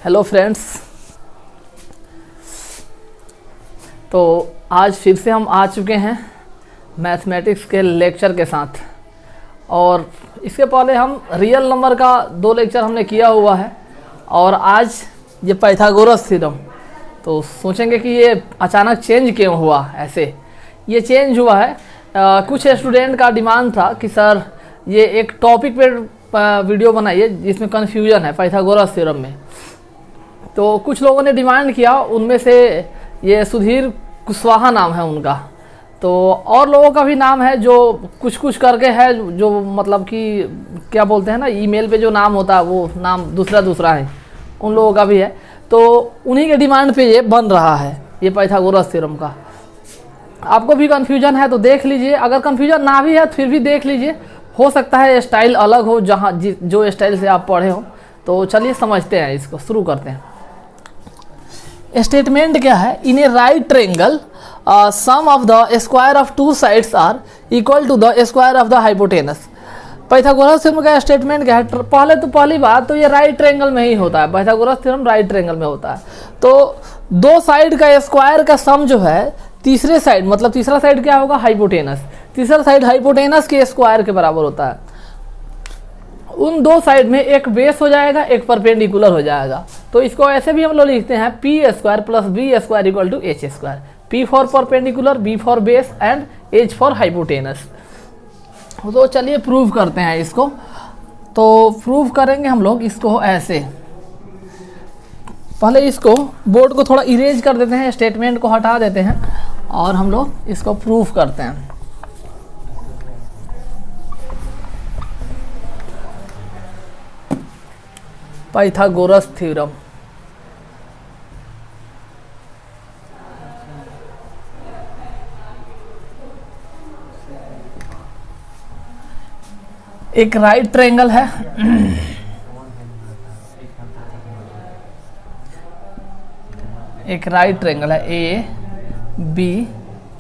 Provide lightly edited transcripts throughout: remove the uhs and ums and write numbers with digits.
Hello friends. तो आज फिर से हम आ चुके हैं मैथमेटिक्स के लेक्चर के साथ, और इसके पहले हम रियल नंबर का 2 लेक्चर हमने किया हुआ है, और आज ये पाइथागोरस थ्योरम। तो सोचेंगे कि ये अचानक चेंज क्यों हुआ। ऐसे ये चेंज हुआ है, कुछ स्टूडेंट का डिमांड था कि सर ये एक टॉपिक पे वीडियो बनाइए जिसमें कन्फ्यूजन है पाइथागोरस थ्योरम में। तो कुछ लोगों ने डिमांड किया, उनमें से ये सुधीर कुशवाहा नाम है उनका। तो और लोगों का भी नाम है जो कुछ कुछ करके है, जो मतलब कि क्या बोलते हैं ना, ईमेल पे जो नाम होता है वो नाम दूसरा दूसरा है, उन लोगों का भी है। तो उन्हीं के डिमांड पे ये बन रहा है, ये पाइथागोरस थ्योरम का। आपको भी कन्फ्यूजन है तो देख लीजिए, अगर कन्फ्यूजन ना भी है तो फिर भी देख लीजिए, हो सकता है स्टाइल अलग हो जहाँ जो स्टाइल से आप पढ़े हो। तो चलिए समझते हैं, इसको शुरू करते हैं। स्टेटमेंट क्या है? In a right triangle sum of the square of 2 sides are equal to the square of the hypotenuse. Pythagoras theorem का स्टेटमेंट क्या है? पहली बात तो ये राइट ट्रायंगल में ही होता है, पाइथागोरस थ्योरम राइट ट्रायंगल में होता है। तो 2 साइड का स्क्वायर का सम जो है तीसरे साइड, मतलब तीसरा साइड क्या होगा? हाइपोटेनस। तीसरा साइड हाइपोटेनस के स्क्वायर के बराबर होता है। उन 2 साइड में एक बेस हो जाएगा, एक परपेंडिकुलर हो जाएगा। तो इसको ऐसे भी हम लोग लिखते हैं P square plus B square equal to H square. P for perpendicular, B for base and H for hypotenuse. तो चलिए प्रूव करते हैं इसको। तो प्रूव करेंगे हम लोग इसको ऐसे। पहले इसको बोर्ड को थोड़ा इरेज कर देते हैं, स्टेटमेंट को हटा देते हैं, और हम लोग इसको प्रूफ करते हैं। Pythagoras theorem. एक राइट ट्रायंगल है, एक राइट ट्रायंगल है ए बी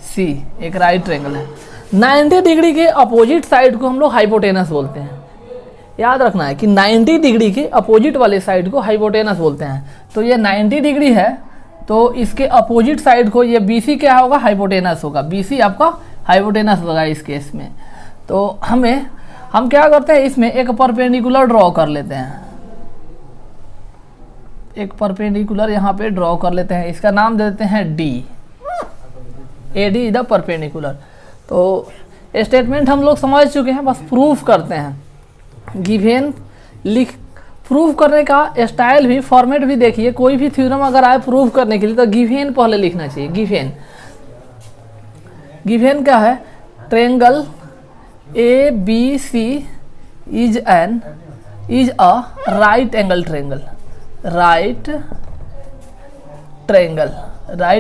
सी, एक राइट ट्रायंगल है। 90 डिग्री के अपोजिट साइड को हम लोग हाइपोटेनस बोलते हैं। याद रखना है कि 90 डिग्री के अपोजिट वाले साइड को हाइपोटेनस बोलते हैं। तो ये 90 डिग्री है, तो इसके अपोजिट साइड को ये BC क्या होगा? हाइपोटेनस होगा। BC आपका हाइपोटेनस होगा इस केस में। तो हम क्या करते हैं, इसमें एक परपेंडिकुलर ड्रॉ कर लेते हैं। एक परपेंडिकुलर यहाँ पे ड्रॉ कर लेते हैं, इसका नाम दे देते हैं D। AD is the perpendicular. तो स्टेटमेंट हम लोग समझ चुके हैं, बस प्रूफ करते हैं। गिवन प्रूफ करने का स्टाइल भी, फॉर्मेट भी देखिए। कोई भी थ्योरम अगर आए प्रूफ करने के लिए तो गिवन पहले लिखना चाहिए। गिवन क्या है? Triangle ABC is a right angle triangle. Right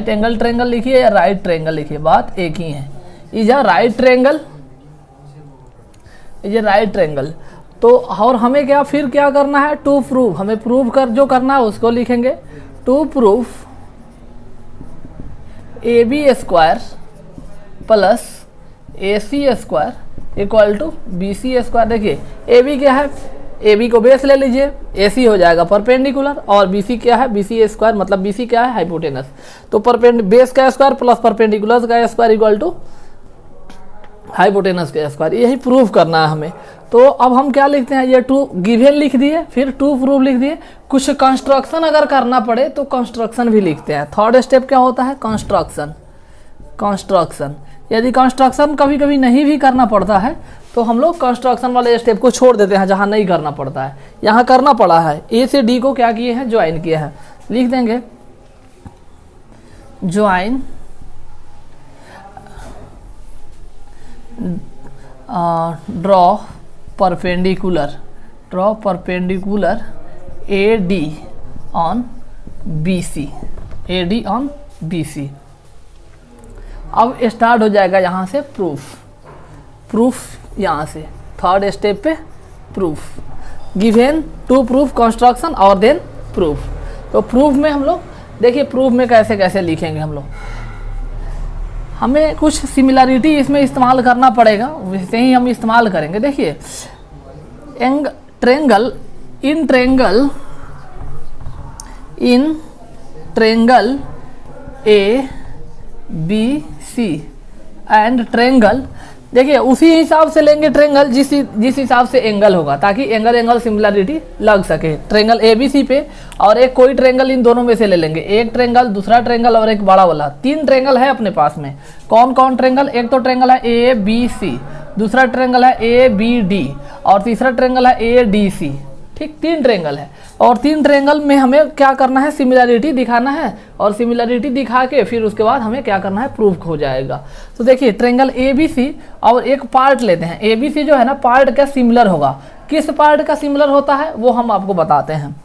angle triangle लिखिए या राइट ट्रायंगल लिखिए, बात एक ही है। Is a right triangle, is a right triangle. तो और हमें फिर क्या करना है? To prove. हमें प्रूव कर जो करना है उसको लिखेंगे। To proof AB square plus AC square equal to BC square. देखिए AB क्या है? AB को बेस ले लीजिए, AC हो जाएगा परपेंडिकुलर, और BC क्या है? BC स्क्वायर, मतलब BC क्या है? हाइपोटेनस। तो बेस का स्क्वायर प्लस परपेंडिकुलर का स्क्वायर इक्वल टू हाइपोटेनस का स्क्वायर। यही प्रूफ करना है हमें। तो अब हम क्या लिखते हैं? ये टू गिवन लिख दिए, फिर टू प्रूफ लिख दिए। कुछ कंस्ट्रक्शन अगर करना पड़े तो कंस्ट्रक्शन भी लिखते हैं। थर्ड स्टेप क्या होता है? कंस्ट्रक्शन। यदि कंस्ट्रक्शन कभी कभी नहीं भी करना पड़ता है तो हम लोग कंस्ट्रक्शन वाले स्टेप को छोड़ देते हैं जहाँ नहीं करना पड़ता है। यहाँ करना पड़ा है, A से D को क्या किए हैं? ज्वाइन किए हैं। लिख देंगे join draw perpendicular AD on BC। अब स्टार्ट हो जाएगा यहाँ से प्रूफ यहाँ से थर्ड स्टेप पे proof. Given to proof construction और देन प्रूफ। तो प्रूफ में हम लोग देखिए, प्रूफ में कैसे कैसे लिखेंगे हम लोग। हमें कुछ सिमिलरिटी इसमें इस्तेमाल करना पड़ेगा, वैसे ही हम इस्तेमाल करेंगे। देखिए triangle in triangle in triangle A B C and triangle, देखिए उसी हिसाब से लेंगे ट्रेंगल जिस हिसाब से एंगल होगा, ताकि एंगल एंगल सिमिलरिटी लग सके। ट्रेंगल ए बी सी पे और एक कोई ट्रेंगल इन दोनों में से ले लेंगे, एक ट्रेंगल, दूसरा ट्रेंगल और एक बड़ा वाला। 3 ट्रेंगल है अपने पास में। कौन कौन ट्रेंगल? एक तो ट्रेंगल है ए बी सी, दूसरा ट्रेंगल है ए बी डी और तीसरा ट्रेंगल है ए डी सी। ठीक, 3 ट्रेंगल है और 3 ट्रेंगल में हमें क्या करना है? सिमिलरिटी दिखाना है और सिमिलरिटी दिखा के फिर उसके बाद हमें क्या करना है? प्रूफ हो जाएगा। तो देखिए ट्रेंगल ए बी सी और एक पार्ट लेते हैं। ए बी सी जो है ना, पार्ट का सिमिलर होगा। किस पार्ट का सिमिलर होता है वो हम आपको बताते हैं।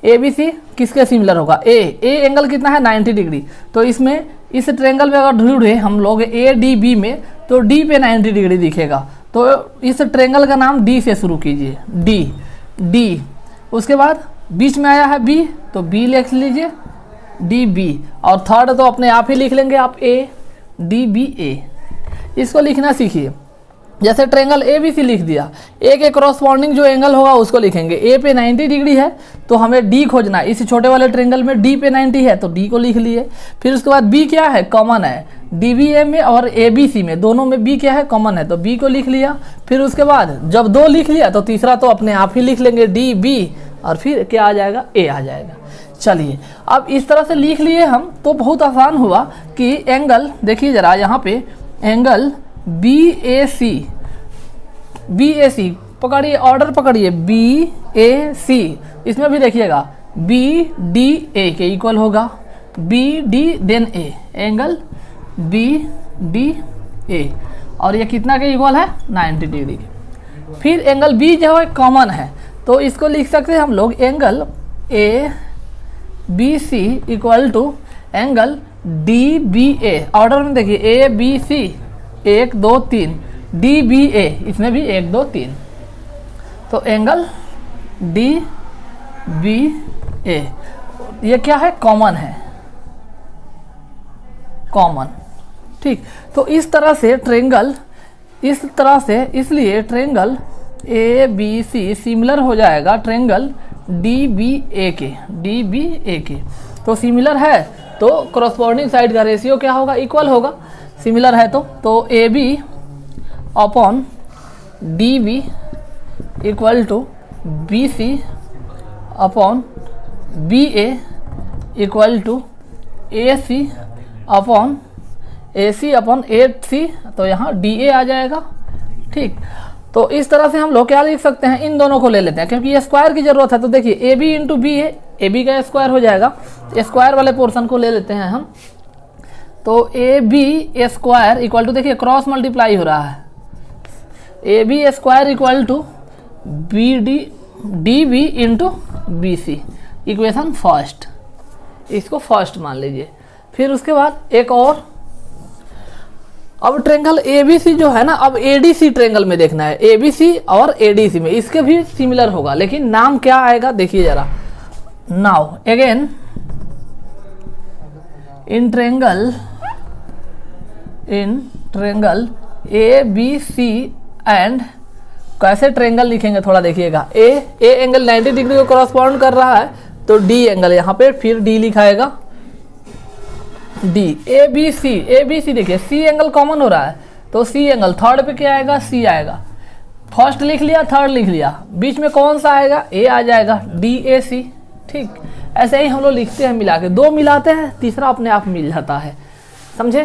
ए बी सी किसके सिमिलर होगा? ए एंगल कितना है? 90 डिग्री। तो इसमें इस ट्रेंगल में अगर ढूंढे हम लोग ए डी बी में, तो डी पे 90 डिग्री दिखेगा। तो इस ट्रेंगल का नाम डी से शुरू कीजिए, डी। उसके बाद बीच में आया है बी, तो बी लिख लीजिए, डी बी। और थर्ड तो अपने आप ही लिख लेंगे आप, ए डी बी ए। इसको लिखना सीखिए। जैसे ट्रेंगल ए बी सी लिख दिया, ए के क्रॉसपॉन्डिंग जो एंगल होगा उसको लिखेंगे। ए पे 90 डिग्री है तो हमें डी खोजना है। इस छोटे वाले ट्रेंगल में डी पे 90 है तो डी को लिख लिए। फिर उसके बाद बी क्या है? कॉमन है। डी बी ए में और ए बी सी में दोनों में बी क्या है? कॉमन है, तो बी को लिख लिया। फिर उसके बाद जब 2 लिख लिया तो तीसरा तो अपने आप ही लिख लेंगे, डी बी, और फिर क्या आ जाएगा? ए आ जाएगा। चलिए अब इस तरह से लिख लिए हम, तो बहुत आसान हुआ कि एंगल, देखिए जरा यहाँ पे एंगल बी ए सी पकड़िए, ऑर्डर पकड़िए, बी ए सी। इसमें भी देखिएगा बी डी ए के इक्वल होगा, B D then A, angle B D A, और ये कितना के इक्वल है? 90 डिग्री के। फिर एंगल बी जो है कॉमन है, तो इसको लिख सकते हैं हम लोग angle A B C equal to angle D B A. Order में देखिए A B C 1 2 3, D B A इसमें भी 1 2 3, तो एंगल डी बी ए ये क्या है? कॉमन है, कॉमन। ठीक, तो इस तरह से ट्रेंगल, इस तरह से, इसलिए triangle A B C similar हो जाएगा ट्रेंगल डी बी ए के। तो सिमिलर है तो क्रॉसपॉन्डिंग साइड का रेशियो क्या होगा? इक्वल होगा। सिमिलर है तो A B upon D B equal to B C upon B A equal to A C upon A C, तो यहाँ डी ए आ जाएगा। ठीक, तो इस तरह से हम लोग क्या लिख सकते हैं? इन दोनों को ले लेते हैं क्योंकि ये स्क्वायर की जरूरत है। तो देखिए ए बी इंटू बी है, ए बी का स्क्वायर हो जाएगा, स्क्वायर वाले पोर्शन को ले लेते हैं हम। तो A B square equal to, देखिए क्रॉस मल्टीप्लाई हो रहा है, A B square equal to B D B into B C, equation first, इसको फर्स्ट मान लीजिए। फिर उसके बाद एक और, अब ट्रेंगल ए बी सी जो है ना, अब ए डी सी ट्रेंगल में देखना है। ए बी सी और ए डी सी में इसके भी सिमिलर होगा, लेकिन नाम क्या आएगा देखिए जरा। Now again in triangle A B C and, कैसे ट्रेंगल लिखेंगे थोड़ा देखिएगा। ए एंगल 90 डिग्री को क्रॉसपॉन्ड कर रहा है तो डी एंगल यहाँ पे फिर डी लिखाएगा, डी। ए बी सी देखिए सी एंगल कॉमन हो रहा है तो सी एंगल, थर्ड पे क्या आएगा? सी आएगा। फर्स्ट लिख लिया, थर्ड लिख लिया, बीच में कौन सा आएगा? ए आ जाएगा, डी ए सी। ठीक, ऐसे ही हम लोग लिखते हैं मिला के, 2 मिलाते हैं, तीसरा अपने आप मिल जाता है, समझे?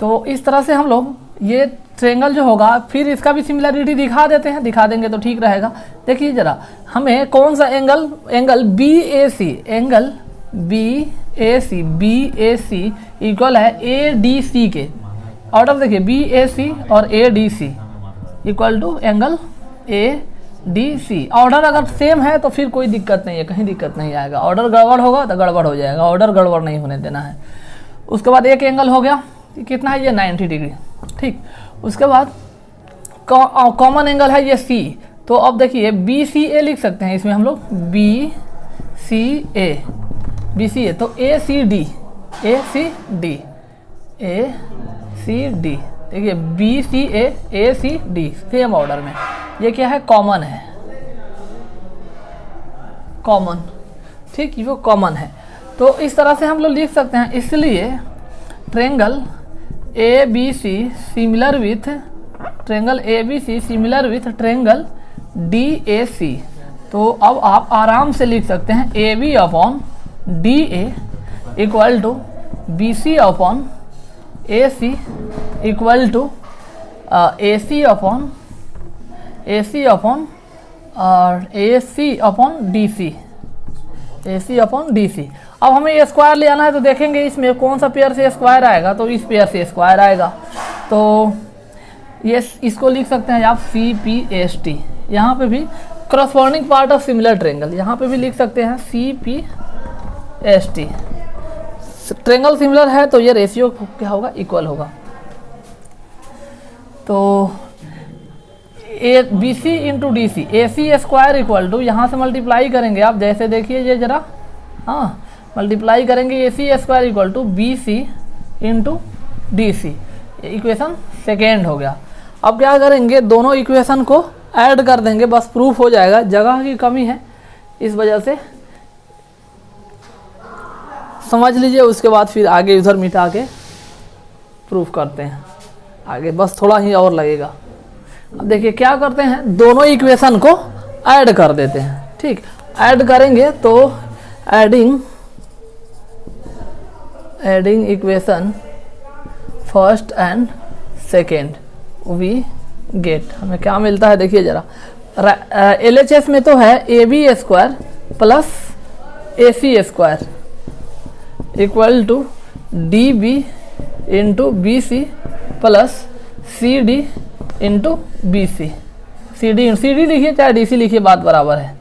तो इस तरह से हम लोग ये ट्रेंगल जो होगा, फिर इसका भी सिमिलरिटी दिखा देते हैं, दिखा देंगे तो ठीक रहेगा। देखिए जरा हमें कौन सा angle B A C, angle B A C equal है ए डी सी के। ऑर्डर देखिए बी ए सी और A D C equal to angle A D C. Order अगर सेम है तो फिर कोई दिक्कत नहीं है, कहीं दिक्कत नहीं आएगा। ऑर्डर गड़बड़ होगा तो गड़बड़ हो जाएगा, ऑर्डर गड़बड़ नहीं होने देना है। उसके बाद एक एंगल हो गया, कितना है ये? 90 डिग्री। ठीक, उसके बाद कॉमन एंगल है ये सी, तो अब देखिए बी सी ए लिख सकते हैं इसमें हम लोग, बी सी ए, तो ए सी डी, देखिए B C A C D same order में। ये क्या है? कॉमन है, कॉमन। ठीक, ये वो कॉमन है। तो इस तरह से हम लोग लिख सकते हैं। इसलिए triangle A B C similar with triangle triangle D A C. तो अब आप आराम से लिख सकते हैं A B upon D A equal to B C upon A C equal to A C upon D C. अब हमें ये स्क्वायर ले आना है, तो देखेंगे इसमें कौन सा पेयर से स्क्वायर आएगा, तो इस पेयर से स्क्वायर आएगा। तो ये इसको लिख सकते हैं आप सी पी एस टी। यहाँ पे भी corresponding part of similar triangle, यहाँ पे भी लिख सकते हैं C P S T. Triangle similar है तो ये रेशियो क्या होगा, इक्वल होगा। तो A B C into D C, A C square equal to, यहाँ से मल्टीप्लाई करेंगे आप, जैसे देखिए ये जरा, हाँ मल्टीप्लाई करेंगे, A C square equal to B C into D C. Equation second हो गया। अब क्या करेंगे, दोनों इक्वेशन को ऐड कर देंगे, बस प्रूफ हो जाएगा। जगह की कमी है इस वजह से समझ लीजिए, उसके बाद फिर आगे उधर मिटा के प्रूफ करते हैं आगे, बस थोड़ा ही और लगेगा। अब देखिए क्या करते हैं, दोनों इक्वेशन को ऐड कर देते हैं। ठीक, ऐड करेंगे तो adding equation first and second we get, हमें क्या मिलता है देखिए जरा। LHS में तो है A B square plus A C square equal to D B into B C plus C D into B C. C D लिखिए चाहे डी सी लिखिए, बात बराबर है।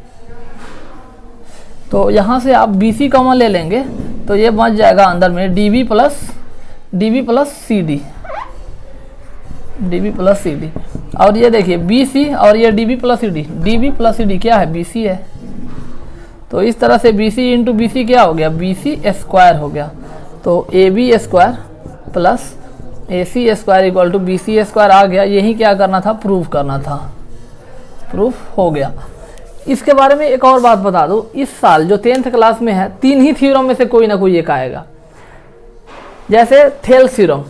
तो यहाँ से आप बी सी कॉमन ले लेंगे तो ये बच जाएगा अंदर में D B plus C D, और ये देखिए बी सी और ये D B plus C D क्या है, बी सी है। तो इस तरह से B C into B C क्या हो गया, बी सी स्क्वायर हो गया। तो A B square plus A C square equal to B C square आ गया। यही क्या करना था, प्रूफ करना था, प्रूफ हो गया। इसके बारे में एक और बात बता दूं, इस साल जो 10th क्लास में है, 3 ही थ्योरम में से कोई ना कोई एक आएगा। जैसे Thales theorem,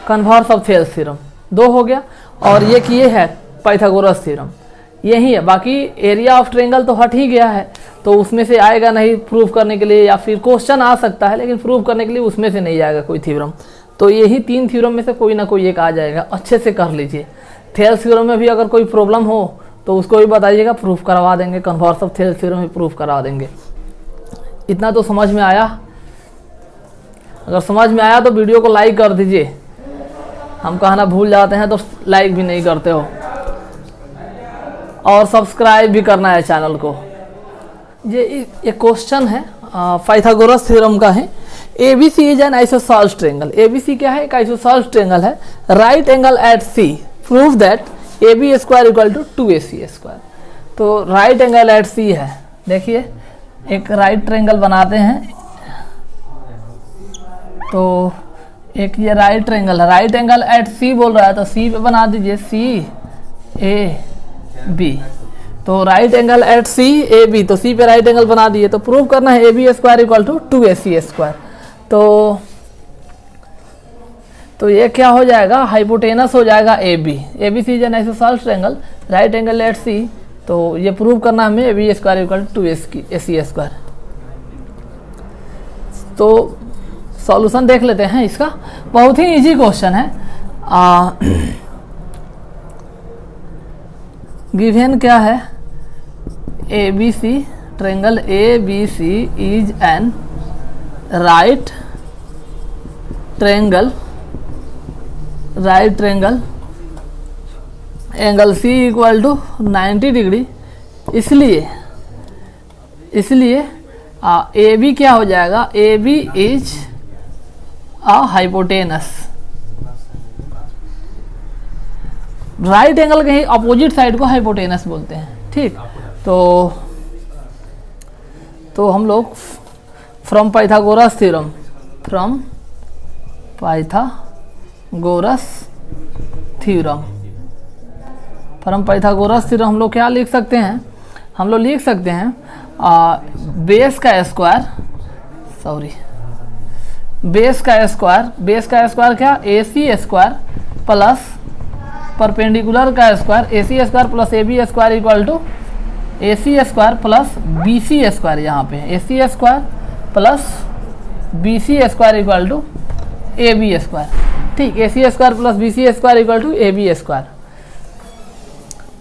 converse of Thales theorem 2 हो गया, और ये किए है पाइथागोरस थ्योरम, यही है। बाकी एरिया ऑफ ट्रायंगल तो हट ही गया है, तो उसमें से आएगा नहीं प्रूफ करने के लिए, या फिर क्वेश्चन आ सकता है लेकिन प्रूफ करने के लिए उसमें से नहीं आएगा कोई थ्योरम। तो यही 3 थ्योरम में से कोई ना कोई एक आ जाएगा। अच्छे से कर लीजिए। थेल्स थ्योरम में भी अगर कोई प्रॉब्लम हो तो उसको भी बताइएगा, प्रूफ करवा देंगे। कन्वर्स ऑफ थेल्स थ्योरम भी प्रूफ करवा देंगे। इतना तो समझ में आया। अगर समझ में आया तो वीडियो को लाइक कर दीजिए। हम कहना भूल जाते हैं तो लाइक भी नहीं करते हो, और सब्सक्राइब भी करना है चैनल को। ये क्वेश्चन है पाइथागोरस थ्योरम का है। ABC is an isosceles triangle. ABC क्या है, एक आइसोसॉल्व ट्रायंगल है। Right angle at C, prove that AB square equal to 2AC square. तो राइट एंगल एट C है। देखिए एक राइट ट्रायंगल बनाते हैं, तो एक ये राइट ट्रायंगल है। राइट एंगल एट C बोल रहा है तो C पे बना दीजिए CAB। तो राइट एंगल एट CAB, तो C पे राइट एंगल बना दिए। तो प्रूव करना है AB square equal to 2AC square. तो ये क्या हो जाएगा, हाइपोटेनस हो जाएगा AB। ABC is an isosceles triangle, right angle at C। तो ये प्रूव करना है हमें AB square equal to 2AC square. तो सॉल्यूशन देख लेते हैं इसका। बहुत ही इजी क्वेश्चन है। गिवन क्या है, ABC triangle ABC is a right triangle angle C equal to 90 degree. इसलिए AB क्या हो जाएगा, AB is hypotenuse. Right angle के ही अपोजिट साइड को हाइपोटेनस बोलते हैं। ठीक, तो हम लोग फ्रॉम पाइथागोरस थ्योरम हम लोग क्या लिख सकते हैं, हम लोग लिख सकते हैं बेस का स्क्वायर सॉरी, बेस का स्क्वायर क्या, A C square plus perpendicular का square, A C square plus A B square equal to A C square plus B C square. यहाँ पे A C square plus B C square equal to A B square. ठीक, A C square plus B C square equal to A B square.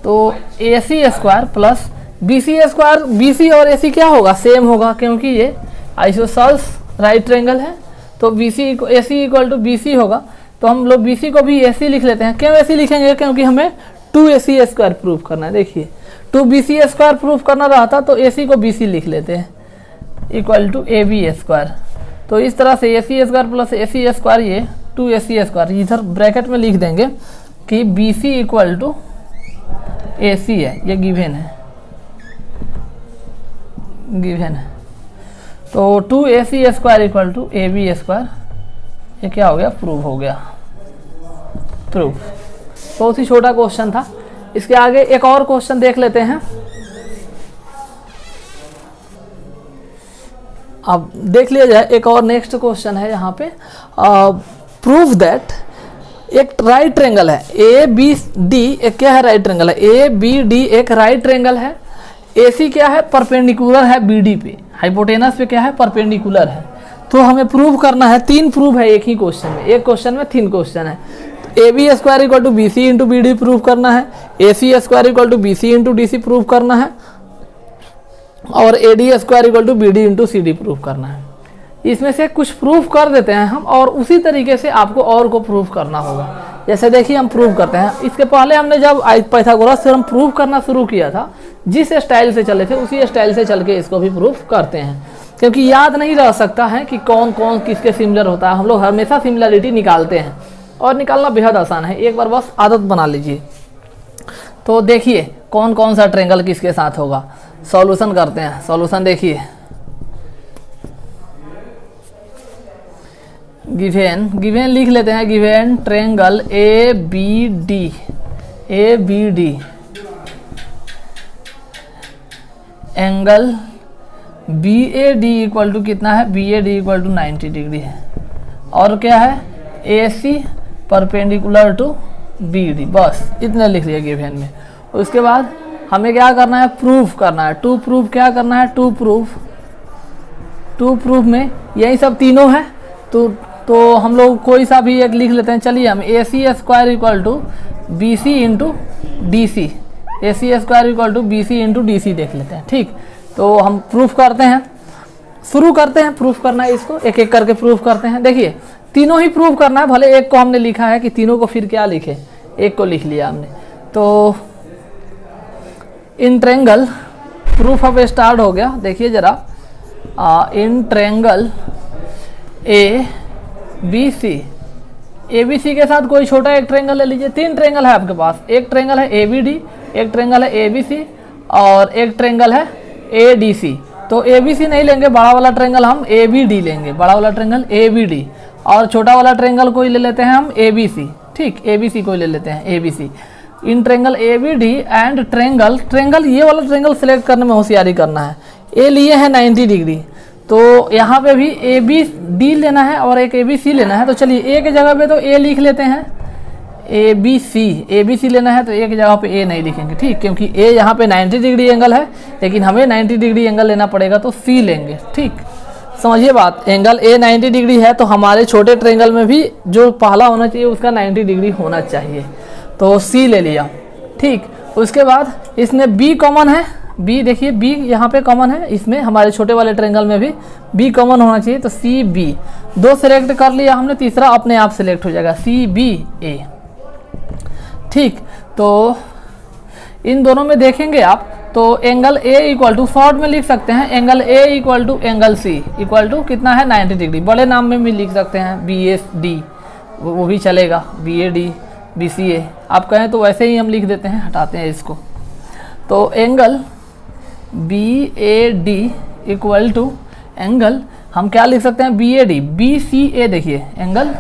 तो A C square plus B C square, B C और ए सी क्या होगा, same होगा, क्योंकि ये isosceles right triangle है। तो B C A C equal to B C होगा। तो हम लोग बी सी को भी ए सी लिख लेते हैं। क्यों ए सी लिखेंगे, क्योंकि हमें 2ac स्क्वायर प्रूफ करना है। देखिए 2bc स्क्वायर प्रूफ करना रहता तो ac को bc लिख लेते हैं इक्वल टू ab स्क्वायर। तो इस तरह से ac square plus ac square, ये 2ac स्क्वायर इधर ब्रैकेट में लिख देंगे कि bc इक्वल टू ac है, ये गिवन है। तो 2ac square equal to ab square, ये क्या हो गया, प्रूव हो गया, प्रूफ। बहुत ही छोटा क्वेश्चन था। इसके आगे एक और क्वेश्चन देख लेते हैं। अब देख लिया जाए, एक और नेक्स्ट क्वेश्चन है यहाँ पे, प्रूफ दैट एक राइट ट्रायंगल है ए बी डी, एक क्या है, राइट ट्रायंगल है ए बी डी, एक राइट ट्रायंगल है। ए सी क्या है, परपेंडिकुलर है बी डी पे, हाइपोटेनस पे क्या है, परपेंडिकुलर है। तो हमें प्रूव करना है, 3 प्रूफ है एक ही क्वेश्चन में, एक क्वेश्चन में 3 क्वेश्चन है। A B square equal to B C into B D prove करना है, A C square equal to B C into D C prove करना है, और A D square equal to B D into C D prove करना है। इसमें से कुछ प्रूफ कर देते हैं हम, और उसी तरीके से आपको और को प्रूफ करना होगा। जैसे देखिए हम प्रूफ करते हैं। इसके पहले हमने जब पाइथागोरस थ्योरम प्रूफ करना शुरू किया था, जिस स्टाइल से चले थे उसी स्टाइल से चल के इसको भी प्रूफ करते हैं, क्योंकि याद नहीं रह सकता है कि कौन कौन किसके सिमिलर होता है। हम लोग हमेशा सिमिलरिटी निकालते हैं, और निकालना बेहद आसान है, एक बार बस आदत बना लीजिए। तो देखिए कौन कौन सा ट्रायंगल किसके साथ होगा। सॉल्यूशन करते हैं। सॉल्यूशन देखिए, गिवेन लिख लेते हैं। Given triangle A B D angle B A D equal to कितना है, B A D equal to 90 degree है। और क्या है, A C perpendicular to B D. बस इतने लिख लिया गिवेन में। उसके बाद हमें क्या करना है, प्रूफ करना है। टू प्रूफ क्या करना है, टू प्रूफ में यही सब तीनों है। तो हम लोग कोई सा भी एक लिख लेते हैं। चलिए हम A C square equal to B C into D C, A C square equal to B C into D C देख लेते हैं। ठीक, तो हम प्रूफ करते हैं, शुरू करते हैं प्रूफ करना है। इसको एक एक करके प्रूफ करते हैं। देखिए तीनों ही प्रूफ करना है, भले एक को हमने लिखा है कि तीनों को फिर क्या लिखे, एक को लिख लिया हमने। तो इन ट्रायंगल प्रूफ अब स्टार्ट हो गया। देखिए जरा, इन ट्रायंगल ए बी सी के साथ कोई छोटा एक ट्रायंगल ले लीजिए। 3 ट्रायंगल है आपके पास, एक ट्रायंगल है ए बी डी, एक ट्रायंगल है ए बी सी, और एक ट्रायंगल है ए डी सी। तो ए बी सी नहीं लेंगे, बड़ा वाला ट्रायंगल हम ए बी डी लेंगे, बड़ा वाला ट्रायंगल ए बी डी, और छोटा वाला ट्रायंगल कोई ले लेते हैं हम ए बी सी। ठीक, ए बी सी कोई ले लेते हैं, A B C. In triangle A B D and triangle ये वाला ट्रायंगल सेलेक्ट करने में होशियारी करना है। ए लिए है 90 डिग्री, तो यहाँ पे भी ए बी डी लेना है और एक ए बी सी लेना है। तो चलिए ए के जगह पे तो ए लिख लेते हैं, ए बी सी लेना है तो एक जगह पे ए नहीं लिखेंगे। ठीक, क्योंकि ए यहाँ पे 90 डिग्री एंगल है, लेकिन हमें 90 डिग्री एंगल लेना पड़ेगा तो सी लेंगे। ठीक, समझिए बात, एंगल ए 90 डिग्री है तो हमारे छोटे ट्रायंगल में भी जो पहला होना चाहिए उसका 90 डिग्री होना चाहिए, तो सी ले लिया। ठीक, उसके बाद इसमें बी कॉमन है, बी देखिए बी यहाँ पे कॉमन है, इसमें हमारे छोटे वाले ट्रायंगल में भी बी कॉमन होना चाहिए, तो सी बी। 2 सिलेक्ट कर लिया हमने, तीसरा अपने आप सिलेक्ट हो जाएगा, सी बी ए। ठीक, तो इन दोनों में देखेंगे आप तो angle A equal to, short में लिख सकते हैं angle A equal to angle C equal to कितना है 90 डिग्री। बड़े नाम में भी लिख सकते हैं बी एस डी, वो भी चलेगा, B A D, B C A. आप कहें तो वैसे ही हम लिख देते हैं, हटाते हैं इसको। तो angle B A D equal to angle हम क्या लिख सकते हैं, B A D, B C A. देखिए एंगल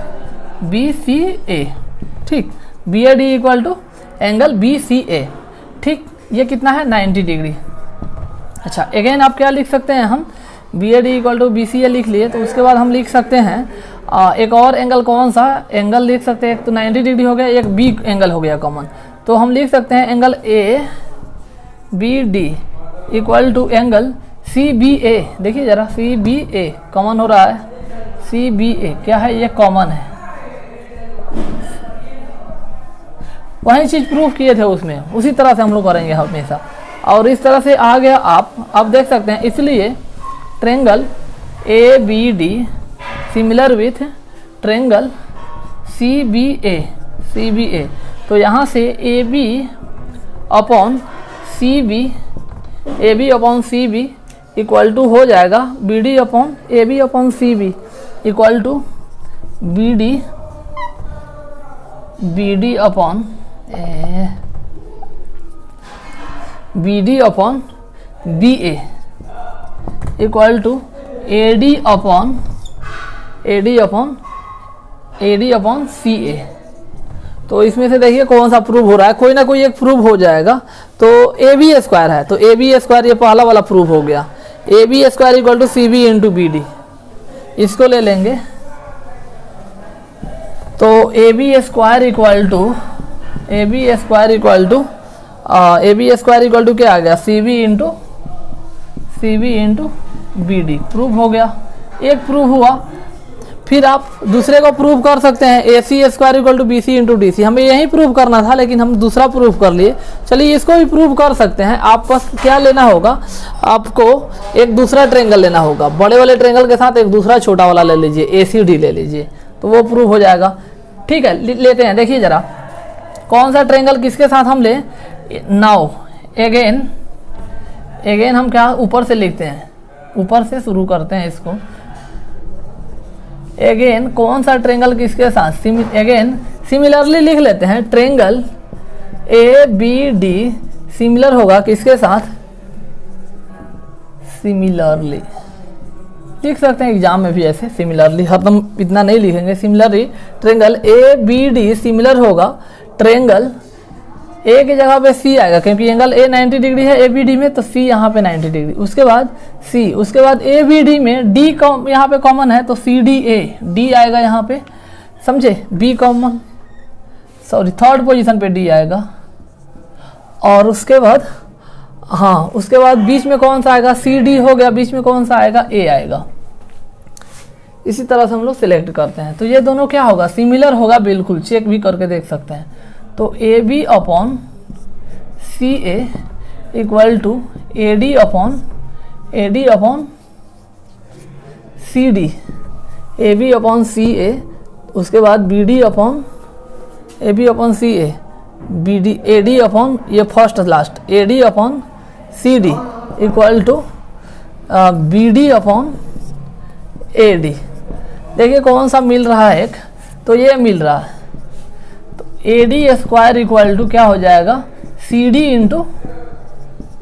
बी सी ए। ठीक, B A D equal to angle B C A. ठीक, ये कितना है 90 डिग्री। अच्छा, अगेन आप क्या लिख सकते हैं हम, B A D equal to B C A लिख लिए, तो उसके बाद हम लिख सकते हैं एक और एंगल कौन सा एंगल लिख सकते हैं, एक तो 90 डिग्री हो गया, एक बी एंगल हो गया कॉमन, तो हम लिख सकते हैं angle A B D equal to angle C B A. देखिए ज़रा सी बी ए कॉमन हो रहा है, सी बी ए क्या है, ये कॉमन है, वही चीज़ प्रूफ किए थे उसमें, उसी तरह से हम लोग करेंगे हमेशा। और इस तरह से आ गया आप, अब देख सकते हैं, इसलिए triangle A B D similar with triangle C B A, तो यहाँ से A B upon C B, A B upon C B equal to हो जाएगा B D upon A B upon C B equal to B D upon B A equal to A D upon C A. तो इसमें से देखिए कौन सा prove हो रहा है, कोई ना कोई एक प्रूव हो जाएगा। तो ए बी स्क्वायर है, तो ए बी स्क्वायर ये पहला वाला प्रूव हो गया, A B square equal to C B into B D, इसको ले लेंगे। तो A B square equal to क्या आ गया, C B into B D, prove हो गया, एक प्रूव हुआ। फिर आप दूसरे को प्रूव कर सकते हैं, A C square equal to B C into D C, हमें यही प्रूव करना था लेकिन हम दूसरा प्रूव कर लिए। चलिए इसको भी प्रूव कर सकते हैं। आप बस क्या लेना होगा, आपको एक दूसरा ट्रेंगल लेना होगा, बड़े वाले ट्रेंगल के साथ एक दूसरा छोटा वाला ले लीजिए, ए सी डी ले लीजिए, तो वो प्रूव हो जाएगा। ठीक है, लेते हैं, देखिए ज़रा कौन सा ट्रेंगल किसके साथ हम ले। नाउ अगेन हम क्या ऊपर से लिखते हैं, ऊपर से शुरू करते हैं इसको। अगेन कौन सा ट्रेंगल किसके साथ, सिमिलरली लिख लेते हैं, triangle A B D similar होगा किसके साथ, सिमिलरली लिख सकते हैं एग्जाम में भी ऐसे, सिमिलरली हरदम इतना नहीं लिखेंगे, similarly triangle A B D similar होगा ट्रेंगल ए की जगह पे सी आएगा, क्योंकि एंगल ए 90 डिग्री है ए बी डी में, तो सी यहाँ पे 90 डिग्री, उसके बाद सी, उसके बाद ए बी डी में डी यहाँ पे कॉमन है, तो सी डी ए, डी आएगा यहाँ पे, समझे, B common, sorry third position पे डी आएगा। और उसके बाद उसके बाद बीच में कौन सा आएगा, सी डी हो गया, बीच में कौन सा आएगा, ए आएगा। इसी तरह से हम लोग सिलेक्ट करते हैं। तो ये दोनों क्या होगा, सिमिलर होगा, बिल्कुल चेक भी करके देख सकते हैं। तो A B upon C A equal to A D upon C D, A B upon C A, उसके बाद B D upon A B upon C A, B D A D upon ये first last A D upon C D equal to B D upon A D. देखिए कौन सा मिल रहा है, एक तो ये मिल रहा है, तो A D square equal to क्या हो जाएगा, C D into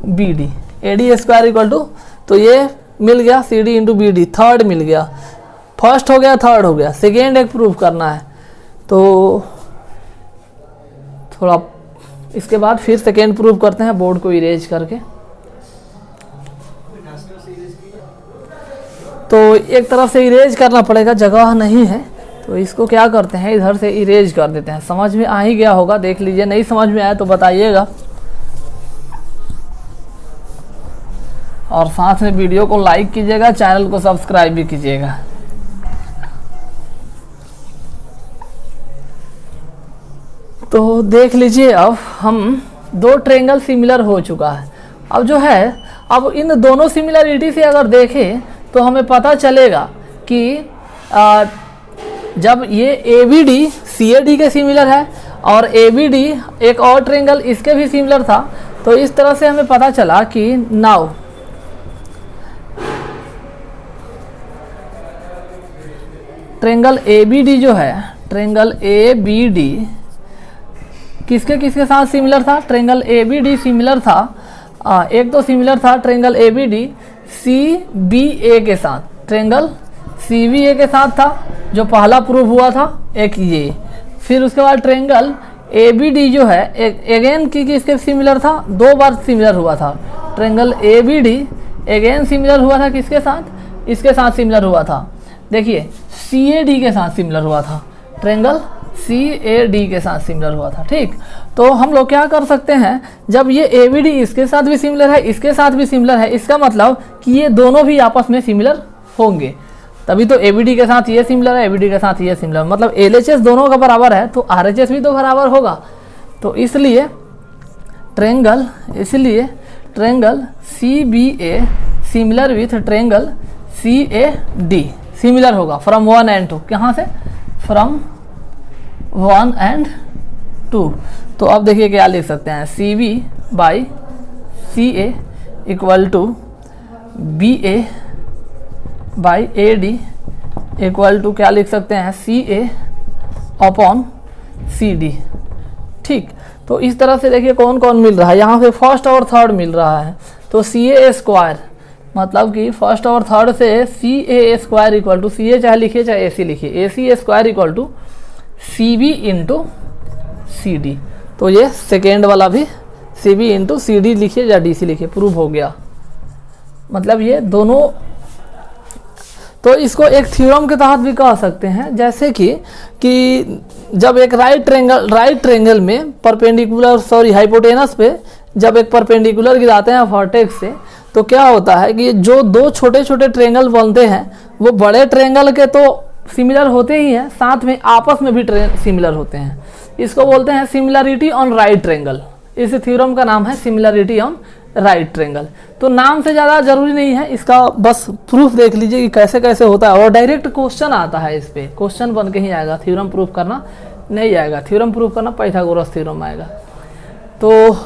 B D, A D square equal to, तो ये मिल गया C D into B D, third मिल गया, फर्स्ट हो गया थर्ड हो गया, सेकेंड एक प्रूफ करना है। तो थोड़ा इसके बाद फिर सेकेंड प्रूफ करते हैं बोर्ड को इरेज करके। तो एक तरफ से इरेज करना पड़ेगा, जगह नहीं है, तो इसको क्या करते हैं इधर से इरेज कर देते हैं। समझ में आ ही गया होगा, देख लीजिए, नहीं समझ में आया तो बताइएगा, और साथ में वीडियो को लाइक कीजिएगा, चैनल को सब्सक्राइब भी कीजिएगा। तो देख लीजिए, अब हम दो ट्रेंगल सिमिलर हो चुका है। अब जो है, अब इन दोनों सिमिलरिटी से अगर देखें तो हमें पता चलेगा कि जब ये A B D C A D के सिमिलर है और ए बी डी एक और ट्रेंगल इसके भी सिमिलर था, तो इस तरह से हमें पता चला कि now triangle A B D जो है, ट्रेंगल ए बी डी किसके किसके साथ सिमिलर था, triangle A B D similar था, एक तो सिमिलर था triangle A B D C B A के साथ, ट्रेंगल सी बी ए के साथ था जो पहला प्रूव हुआ था, एक ये। फिर उसके बाद ट्रेंगल ए बी डी जो है अगेन किसके सिमिलर था, दो बार सिमिलर हुआ था, triangle A B D again similar हुआ था किसके साथ, इसके साथ सिमिलर हुआ था, देखिए CAD के साथ सिमिलर हुआ था, ट्रायंगल CAD के साथ सिमिलर हुआ था। ठीक, तो हम लोग क्या कर सकते हैं, जब ये ABD इसके साथ भी सिमिलर है, इसके साथ भी सिमिलर है, इसका मतलब कि ये दोनों भी आपस में सिमिलर होंगे, तभी तो ABD के साथ ये सिमिलर है, ABD के साथ ये सिमिलर, मतलब LHS दोनों का बराबर है तो RHS भी तो बराबर होगा। तो इसलिए triangle CBA similar with triangle CAD similar होगा फ्रॉम 1 and 2, कहाँ से, फ्रॉम 1 and 2। तो अब देखिए क्या लिख सकते हैं, CB by CA equal to BA by AD equal to क्या लिख सकते हैं, CA अपॉन CD। ठीक, तो इस तरह से देखिए कौन कौन मिल रहा है, यहाँ पे फर्स्ट और थर्ड मिल रहा है, तो CA स्क्वायर मतलब कि फर्स्ट और थर्ड से CA square equal to, CA चाहे लिखिए चाहे AC लिखिए, AC square equal to CB into CD। तो ये सेकेंड वाला भी CB इंटू CD लिखिए या DC लिखिए, प्रूव हो गया। मतलब ये दोनों, तो इसको एक थ्योरम के तहत भी कह सकते हैं, जैसे कि जब एक राइट ट्रायंगल में परपेंडिकुलर हाइपोटेनस पे जब एक परपेंडिकुलर गिराते हैं वर्टेक्स से, तो क्या होता है कि जो दो छोटे छोटे ट्रायंगल बनते हैं वो बड़े ट्रायंगल के तो सिमिलर होते ही हैं, साथ में आपस में भी सिमिलर होते हैं। इसको बोलते हैं सिमिलरिटी ऑन राइट ट्रायंगल। इस थ्योरम का नाम है सिमिलरिटी ऑन राइट ट्रायंगल। तो नाम से ज़्यादा जरूरी नहीं है, इसका बस प्रूफ देख लीजिए कि कैसे कैसे होता है, और डायरेक्ट क्वेश्चन आता है, इस पे क्वेश्चन बन के ही आएगा, थ्योरम प्रूफ करना नहीं आएगा। थ्योरम प्रूफ करना पाइथागोरस थ्योरम आएगा। तो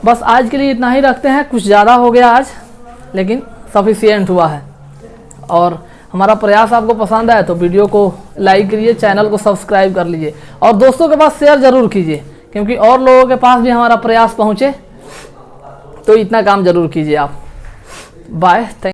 बस आज के लिए इतना ही रखते हैं, कुछ ज़्यादा हो गया आज, लेकिन सफिशिएंट हुआ है। और हमारा प्रयास आपको पसंद आए तो वीडियो को लाइक करिए, चैनल को सब्सक्राइब कर लीजिए, और दोस्तों के पास शेयर जरूर कीजिए, क्योंकि और लोगों के पास भी हमारा प्रयास पहुँचे। तो इतना काम जरूर कीजिए आप। बाय।